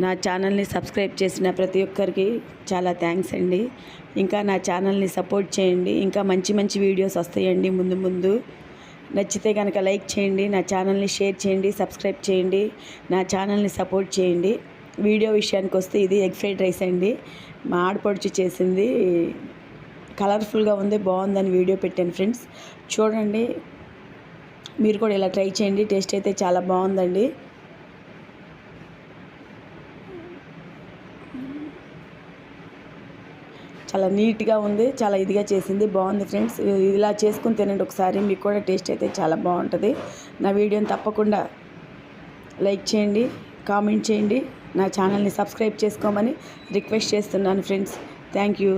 నా ఛానల్ని సబ్స్క్రైబ్ చేసిన ప్రతి ఒక్కరికి చాలా థ్యాంక్స్ అండి. ఇంకా నా ఛానల్ని సపోర్ట్ చేయండి. ఇంకా మంచి మంచి వీడియోస్ వస్తాయండి ముందు ముందు. నచ్చితే కనుక లైక్ చేయండి, నా ఛానల్ని షేర్ చేయండి, సబ్స్క్రైబ్ చేయండి, నా ఛానల్ని సపోర్ట్ చేయండి. వీడియో విషయానికి వస్తే ఇది ఎగ్ ఫ్రైడ్ రైస్ అండి. మా ఆడపడుచు చేసింది, కలర్ఫుల్గా ఉంది, బాగుందని వీడియో పెట్టాను ఫ్రెండ్స్. చూడండి, మీరు కూడా ఇలా ట్రై చేయండి. టేస్ట్ అయితే చాలా బాగుందండి. చాలా నీట్గా ఉంది, చాలా ఇదిగా చేసింది, బాగుంది ఫ్రెండ్స్. ఇలా చేసుకుని తినండి ఒకసారి, మీకు కూడా టేస్ట్ అయితే చాలా బాగుంటుంది. నా వీడియోని తప్పకుండా లైక్ చేయండి, కామెంట్ చేయండి, నా ఛానల్ని సబ్స్క్రైబ్ చేసుకోమని రిక్వెస్ట్ చేస్తున్నాను ఫ్రెండ్స్. Thank you.